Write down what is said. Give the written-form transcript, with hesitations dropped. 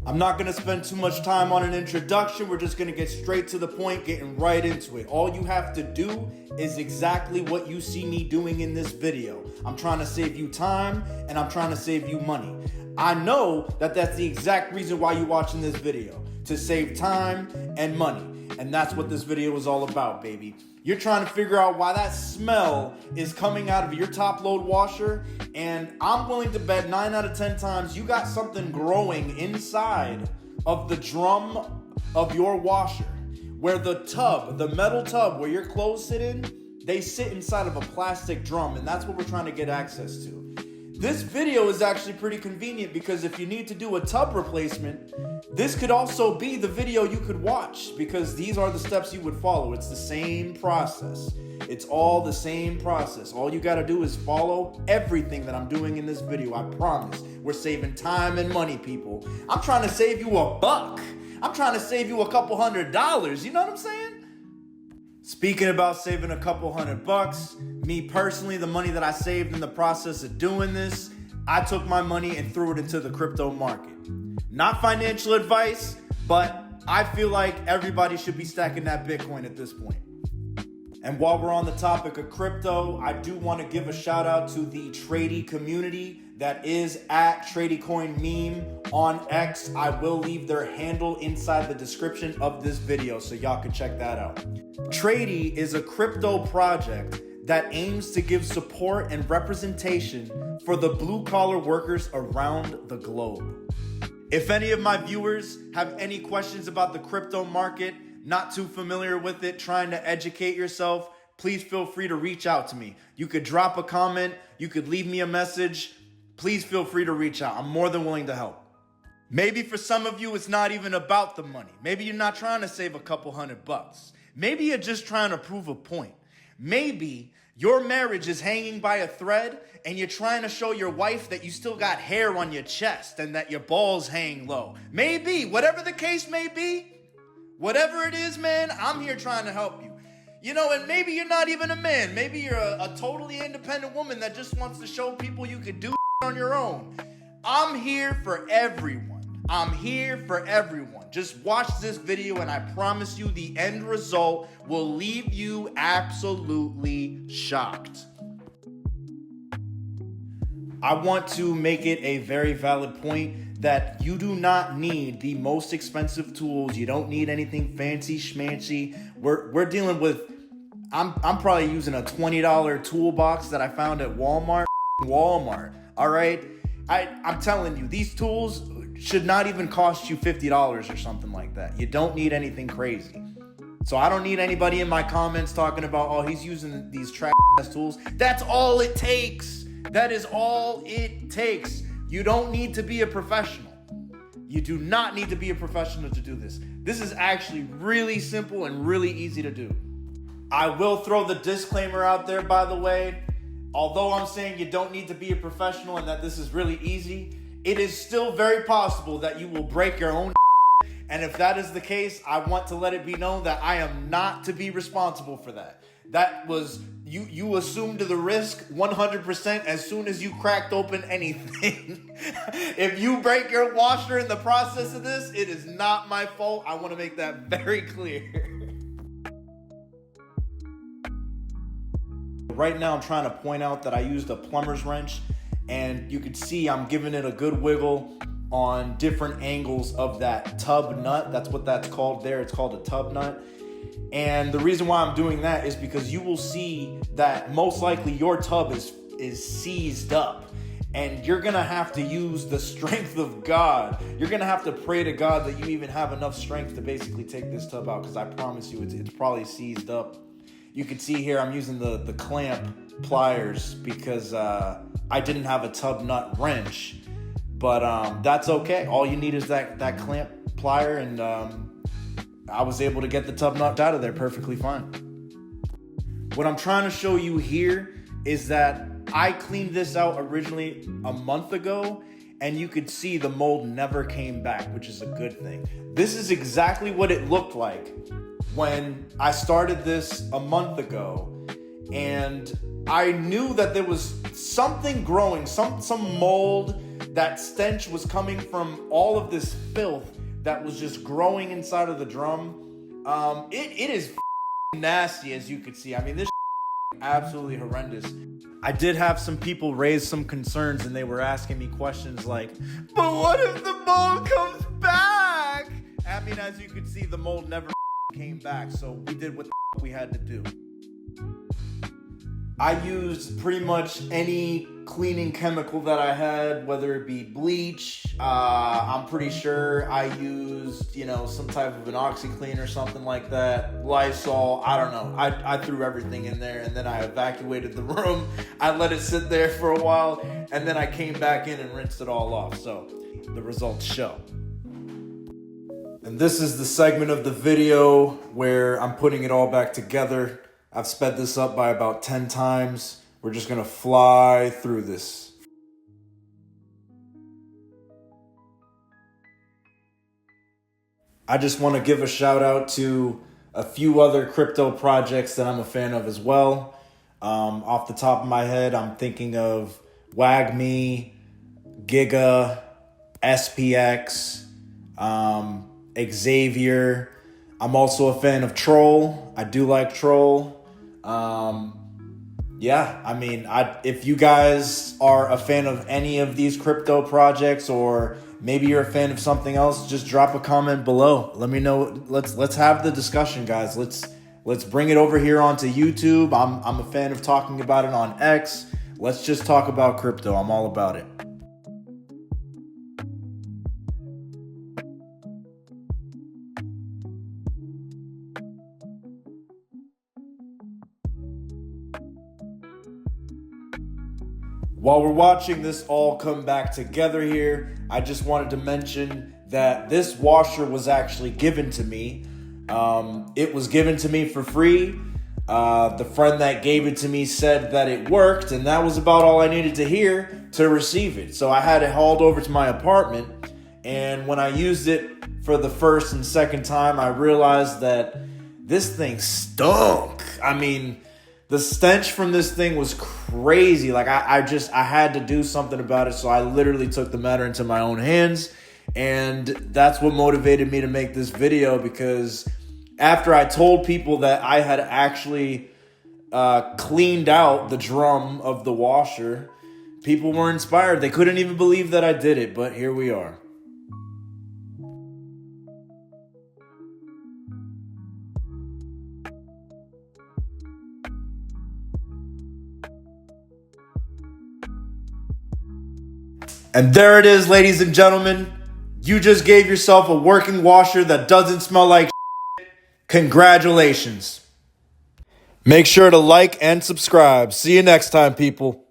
I'm not going to spend too much time on an introduction. We're just going to get straight to the point, getting right into it. All you have to do is exactly what you see me doing in this video. I'm trying to save you time and I'm trying to save you money. I know that that's the exact reason why you're watching this video, to save time and money. And that's what this video is all about, baby. You're trying to figure out why that smell is coming out of your top load washer, and I'm willing to bet 9 out of 10 times you got something growing inside of the drum of your washer, where the tub, the metal tub where your clothes sit in, they sit inside of a plastic drum, and that's what we're trying to get access to. This video is actually pretty convenient because if you need to do a tub replacement, this could also be the video you could watch because these are the steps you would follow. It's the same process. It's all the same process. All you gotta do is follow everything that I'm doing in this video. I promise. We're saving time and money, people. I'm trying to save you $1. I'm trying to save you a couple $100. You know what I'm saying? Speaking about saving a couple $100, me personally, the money that I saved in the process of doing this, I took my money and threw it into the crypto market. Not financial advice, but I feel like everybody should be stacking that Bitcoin at this point. And while we're on the topic of crypto, I do want to give a shout out to the Tradie community that is at TradieCoinMeme on X. I will leave their handle inside the description of this video so y'all can check that out. Tradie is a crypto project that aims to give support and representation for the blue-collar workers around the globe. If any of my viewers have any questions about the crypto market, not too familiar with it, trying to educate yourself, please feel free to reach out to me. You could drop a comment, you could leave me a message. Please feel free to reach out. I'm more than willing to help. Maybe for some of you, it's not even about the money. Maybe you're not trying to save a couple $100. Maybe you're just trying to prove a point. Maybe your marriage is hanging by a thread and you're trying to show your wife that you still got hair on your chest and that your balls hang low. Maybe, whatever the case may be, whatever it is, man, I'm here trying to help you. You know, and maybe you're not even a man. Maybe you're a totally independent woman that just wants to show people you can do on your own. I'm here for everyone. I'm here for everyone. Just watch this video and I promise you the end result will leave you absolutely shocked. I want to make it a very valid point that you do not need the most expensive tools. You don't need anything fancy schmancy. We're dealing with, I'm probably using a $20 toolbox that I found at Walmart. All right? I'm telling you, these tools should not even cost you $50 or something like that. You don't need anything crazy. So I don't need anybody in my comments talking about, oh, he's using these trash-ass tools. That's all it takes. That is all it takes. You don't need to be a professional. You do not need to be a professional to do this. This is actually really simple and really easy to do. I will throw the disclaimer out there, by the way. Although I'm saying you don't need to be a professional and that this is really easy, it is still very possible that you will break your own. And if that is the case, I want to let it be known that I am not to be responsible for that. That was, you assumed the risk 100% as soon as you cracked open anything. If you break your washer in the process of this, it is not my fault. I want to make that very clear. Right now, I'm trying to point out that I used a plumber's wrench, and you can see I'm giving it a good wiggle on different angles of that tub nut. That's what that's called there. It's called a tub nut. And the reason why I'm doing that is because you will see that most likely your tub is seized up, and you're gonna have to use the strength of God. You're gonna have to pray to God that you even have enough strength to basically take this tub out, because I promise you it's probably seized up. You can see here I'm using the clamp pliers because I didn't have a tub nut wrench, but that's okay. All you need is that clamp plier, and I was able to get the tub nut out of there perfectly fine. What I'm trying to show you here is that I cleaned this out originally a month ago, and you could see the mold never came back, which is a good thing. This is exactly what it looked like when I started this a month ago, and I knew that there was something growing, some mold, that stench was coming from all of this filth that was just growing inside of the drum. It is nasty, as you could see. I mean, this absolutely horrendous. I did have some people raise some concerns, and they were asking me questions like, but what if the mold comes back? I mean, as you could see, the mold never came back, so we did what we had to do. I used pretty much any cleaning chemical that I had, whether it be bleach. I'm pretty sure I used, some type of an OxyClean or something like that. Lysol, I don't know. I threw everything in there, and then I evacuated the room. I let it sit there for a while, and then I came back in and rinsed it all off. So the results show. And this is the segment of the video where I'm putting it all back together. I've sped this up by about 10 times. We're just gonna fly through this. I just want to give a shout out to a few other crypto projects that I'm a fan of as well. Off the top of my head, I'm thinking of WagMe, Giga, SPX, Xavier. I'm also a fan of Troll. I do like Troll. If you guys are a fan of any of these crypto projects, or maybe you're a fan of something else, just drop a comment below. Let me know. Let's have the discussion, guys. Let's bring it over here onto YouTube. I'm a fan of talking about it on X. Let's just talk about crypto. I'm all about it. While we're watching this all come back together here, I just wanted to mention that this washer was actually given to me. It was given to me for free. The friend that gave it to me said that it worked, and that was about all I needed to hear to receive it. So I had it hauled over to my apartment, and when I used it for the first and second time, I realized that this thing stunk. I mean, the stench from this thing was crazy. Like I had to do something about it. So I literally took the matter into my own hands. And that's what motivated me to make this video, because after I told people that I had actually cleaned out the drum of the washer, people were inspired. They couldn't even believe that I did it, but here we are. And there it is, ladies and gentlemen. You just gave yourself a working washer that doesn't smell like shit. Congratulations. Make sure to like and subscribe. See you next time, people.